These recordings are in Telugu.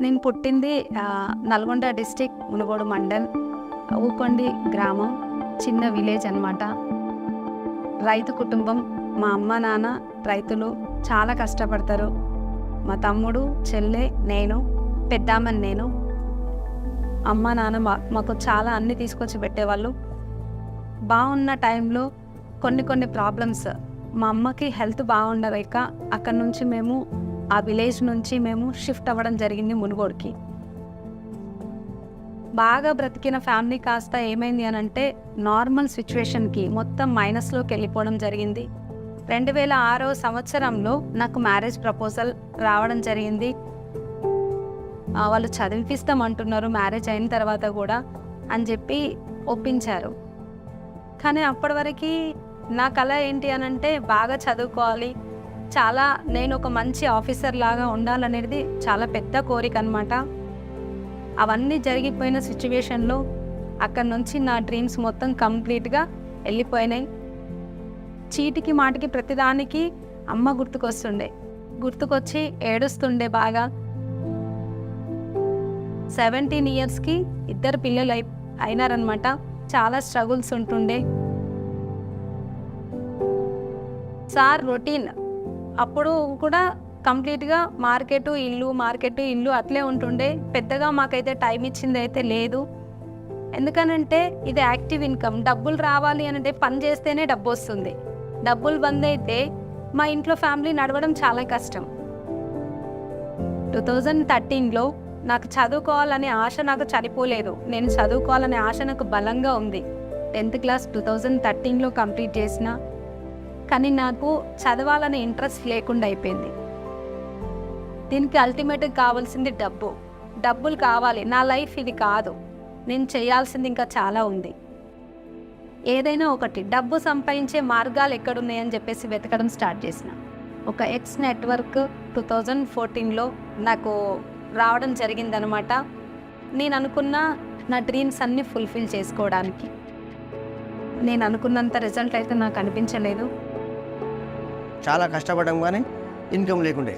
నేను పుట్టింది నల్గొండ డిస్టిక్ మునుగోడు మండల్ ఊకొండి గ్రామం, చిన్న విలేజ్ అన్నమాట. రైతు కుటుంబం. మా అమ్మ నాన్న రైతులు, చాలా కష్టపడతారు. మా తమ్ముడు, చెల్లె, నేను, పెద్దామని నేను. అమ్మ నాన్న మాకు చాలా అన్నీ తీసుకొచ్చి పెట్టేవాళ్ళు. బాగున్న టైంలో కొన్ని ప్రాబ్లమ్స్, మా అమ్మకి హెల్త్ బాగుండలేక అక్కడి నుంచి మేము ఆ విలేజ్ నుంచి మేము షిఫ్ట్ అవ్వడం జరిగింది మునుగోడుకి. బాగా బ్రతికిన ఫ్యామిలీ కాస్త ఏమైంది అని అంటే నార్మల్ సిచ్యువేషన్కి మొత్తం మైనస్లోకి వెళ్ళిపోవడం జరిగింది. 2006 సంవత్సరంలో నాకు మ్యారేజ్ ప్రపోజల్ రావడం జరిగింది. వాళ్ళు చదివిపిస్తామంటున్నారు మ్యారేజ్ అయిన తర్వాత కూడా అని చెప్పి ఒప్పించారు. కానీ అప్పటి వరకు నా కళ ఏంటి అని అంటే బాగా చదువుకోవాలి, చాలా నేను ఒక మంచి ఆఫీసర్ లాగా ఉండాలనేది చాలా పెద్ద కోరిక అనమాట. అవన్నీ జరిగిపోయిన సిచ్యువేషన్లో అక్కడి నుంచి నా డ్రీమ్స్ మొత్తం కంప్లీట్గా వెళ్ళిపోయినాయి. చీటికి మాటికి ప్రతిదానికి అమ్మ గుర్తుకొచ్చి ఏడుస్తుండే బాగా. 17 ఇయర్స్కి 2 పిల్లలు అయినారనమాట. చాలా స్ట్రగుల్స్ ఉంటుండే. సార్ రొటీన్ అప్పుడు కూడా కంప్లీట్గా మార్కెట్ ఇల్లు అట్లే ఉంటుండే. పెద్దగా మాకైతే టైం ఇచ్చింది అయితే లేదు. ఎందుకనంటే ఇది యాక్టివ్ ఇన్కమ్. డబ్బులు రావాలి అంటే పని చేస్తేనే డబ్బు వస్తుంది. డబ్బులు బంద్ అయితే మా ఇంట్లో ఫ్యామిలీ నడవడం చాలా కష్టం. 2013లో నాకు చదువుకోవాలనే ఆశ నాకు చనిపోలేదు. నేను చదువుకోవాలనే ఆశ నాకు బలంగా ఉంది. 10th క్లాస్ 2013లో కంప్లీట్ చేసిన. కానీ నాకు చదవాలనే ఇంట్రెస్ట్ లేకుండా అయిపోయింది. దీనికి అల్టిమేట్గా కావాల్సింది డబ్బులు కావాలి. నా లైఫ్ ఇది కాదు, నేను చేయాల్సింది ఇంకా చాలా ఉంది. ఏదైనా ఒకటి డబ్బు సంపాదించే మార్గాలు ఎక్కడున్నాయని చెప్పేసి వెతకడం స్టార్ట్ చేసిన. ఒక ఎక్స్ నెట్వర్క్ 2014లో నాకు రావడం జరిగిందనమాట. నేను అనుకున్న నా డ్రీమ్స్ అన్నీ ఫుల్ఫిల్ చేసుకోవడానికి. నేను అనుకున్నంత రిజల్ట్ అయితే నాకు అనిపించలేదు. చాలా కష్టపడడం కానీ ఇన్కమ్ లేకుండే.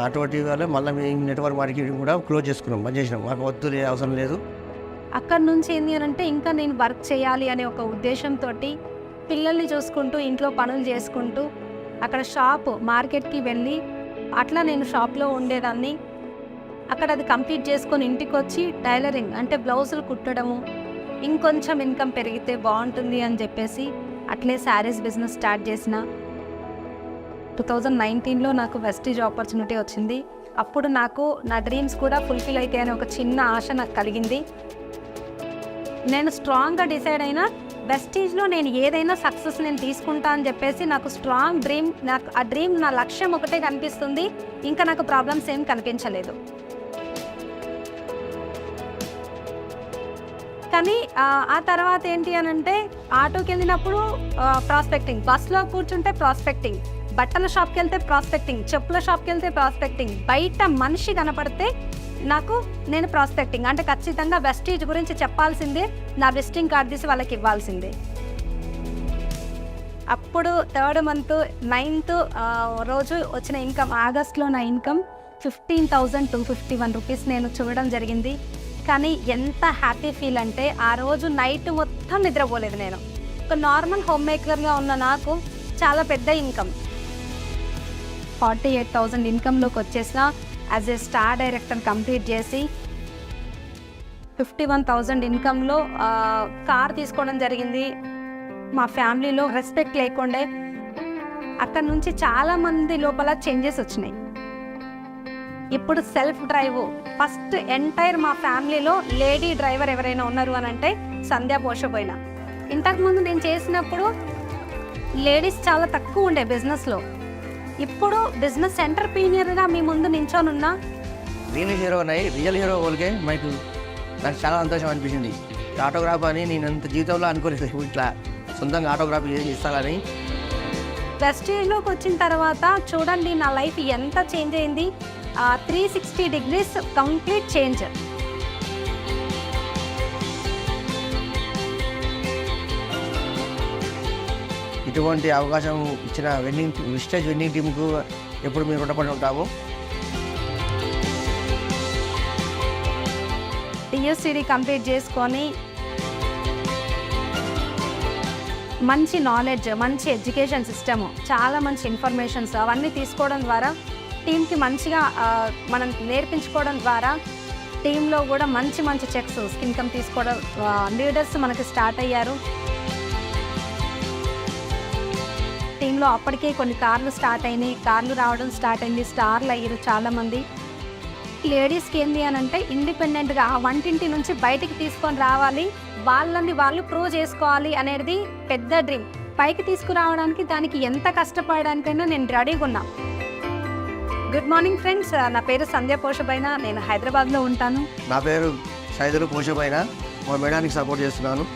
అటువంటి వల్ల మళ్ళీ మేము నెట్వర్క్ మార్కెటింగ్ కూడా క్లోజ్ చేసుకున్నాం, బంద్ చేసినాం. మాకు వద్దు, అవసరం లేదు. అక్కడి నుంచి ఏంటి అని అంటే ఇంకా నేను వర్క్ చేయాలి అనే ఒక ఉద్దేశంతో పిల్లల్ని చూసుకుంటూ ఇంట్లో పనులు చేసుకుంటూ అక్కడ మార్కెట్కి వెళ్ళి అట్లా నేను షాప్లో ఉండేదాన్ని. అక్కడ అది కంప్లీట్ చేసుకొని ఇంటికి వచ్చి టైలరింగ్ అంటే బ్లౌజులు కుట్టడము, ఇంకొంచెం ఇన్కమ్ పెరిగితే బాగుంటుంది అని చెప్పేసి అట్లే శారీస్ బిజినెస్ స్టార్ట్ చేసిన. 2019లో నాకు వెస్టీజ్ ఆపర్చునిటీ వచ్చింది. అప్పుడు నాకు నా డ్రీమ్స్ కూడా ఫుల్ఫిల్ అయితే అనే ఒక చిన్న ఆశ నాకు కలిగింది. నేను స్ట్రాంగ్గా డిసైడ్ అయినా వెస్టీజ్లో నేను ఏదైనా సక్సెస్ నేను తీసుకుంటా అని చెప్పేసి నాకు స్ట్రాంగ్ డ్రీమ్. నాకు ఆ డ్రీమ్, నా లక్ష్యం ఒకటే కనిపిస్తుంది. ఇంకా నాకు ప్రాబ్లమ్స్ ఏం కనిపించలేదు. కానీ ఆ తర్వాత ఏంటి అని అంటే ఆటోకి వెళ్ళినప్పుడు ప్రాస్పెక్టింగ్, బస్లో కూర్చుంటే ప్రాస్పెక్టింగ్, బట్టల షాప్కి వెళ్తే ప్రాస్పెక్టింగ్, చెప్పుల షాప్కి వెళ్తే ప్రాస్పెక్టింగ్, బయట మనిషి కనపడితే నేను ప్రాస్పెక్టింగ్ అంటే ఖచ్చితంగా వెస్టీజ్ గురించి చెప్పాల్సిందే, నా విజిటింగ్ కార్డ్ తీసి వాళ్ళకి ఇవ్వాల్సిందే. అప్పుడు 3rd month 9th రోజు వచ్చిన ఇన్కమ్, ఆగస్ట్లో నా ఇన్కమ్ 15,251 రూపీస్ నేను చూడడం జరిగింది. కానీ ఎంత హ్యాపీ ఫీల్ అంటే ఆ రోజు నైట్ మొత్తం నిద్రపోలేదు నేను. ఒక నార్మల్ హోమ్ మేకర్గా ఉన్న నాకు చాలా పెద్ద ఇన్కమ్ 48,000 ఇన్కమ్లోకి వచ్చేసిన. As a star director complete చేసి 51,000 ఇన్కమ్లో కార్ తీసుకోవడం జరిగింది. మా ఫ్యామిలీలో రెస్పెక్ట్ లేకుండే. అక్కడ నుంచి చాలామంది లోపల చేంజెస్ వచ్చినాయి. ఇప్పుడు సెల్ఫ్ డ్రైవ్ ఫస్ట్ ఎంటైర్ మా ఫ్యామిలీలో లేడీ డ్రైవర్ ఎవరైనా ఉన్నారు అని అంటే సంధ్యా పోషపోయిన. ఇంతకుముందు నేను చేసినప్పుడు లేడీస్ చాలా తక్కువ ఉండే బిజినెస్లో. ఇప్పుడు బిజినెస్ ఎంటర్ప్రీనియర్గా మీ ముందు నించోనున్నా. రియల్ హీరో వాళ్ళకే నాకు చాలా సంతోషం అనిపించింది. ఆటోగ్రాఫ్ అని నేను అంత జీవితంలో అనుకోలేదు, ఇట్లా సొంతంగా ఆటోగ్రాఫ్ ఇస్తానని. వెస్టీజ్లోకి వచ్చిన తర్వాత చూడండి నా లైఫ్ ఎంత చేంజ్ అయింది. 360 degrees కంప్లీట్ చేంజ్. ఇటువంటి అవకాశం ఇచ్చిన విస్టేజ్ వెన్నింగ్ టీంకు ఎప్పుడు మేము రుణపడి ఉంటాము. టీఎస్సీడీ కంప్లీట్ చేసుకొని మంచి నాలెడ్జ్, మంచి ఎడ్యుకేషన్ సిస్టము, చాలా మంచి ఇన్ఫర్మేషన్స్ అవన్నీ తీసుకోవడం ద్వారా టీంకి మంచిగా మనం నేర్పించుకోవడం ద్వారా టీంలో కూడా మంచి మంచి చెక్స్ ఇన్కమ్ తీసుకోవడం లీడర్స్ మనకి స్టార్ట్ అయ్యారు. టీంలో అప్పటికే కొన్ని కార్లు స్టార్ట్ అయినాయి, కార్లు రావడం స్టార్ట్ అయింది, స్టార్లు అయ్యారు చాలామంది. లేడీస్కి ఏంటి అని అంటే ఇండిపెండెంట్గా ఆ వంటింటి నుంచి బయటికి తీసుకొని రావాలి, వాళ్ళని వాళ్ళు ప్రూవ్ చేసుకోవాలి అనేది పెద్ద డ్రీమ్. పైకి తీసుకురావడానికి దానికి ఎంత కష్టపడడానికైనా నేను రెడీగా ఉన్నా. గుడ్ మార్నింగ్ ఫ్రెండ్స్, నా పేరు సంధ్య పోషబైన, నేను హైదరాబాద్లో ఉంటాను. నా పేరు సైదులు పోషపైన, మా మేడానికి సపోర్ట్ చేస్తున్నాను.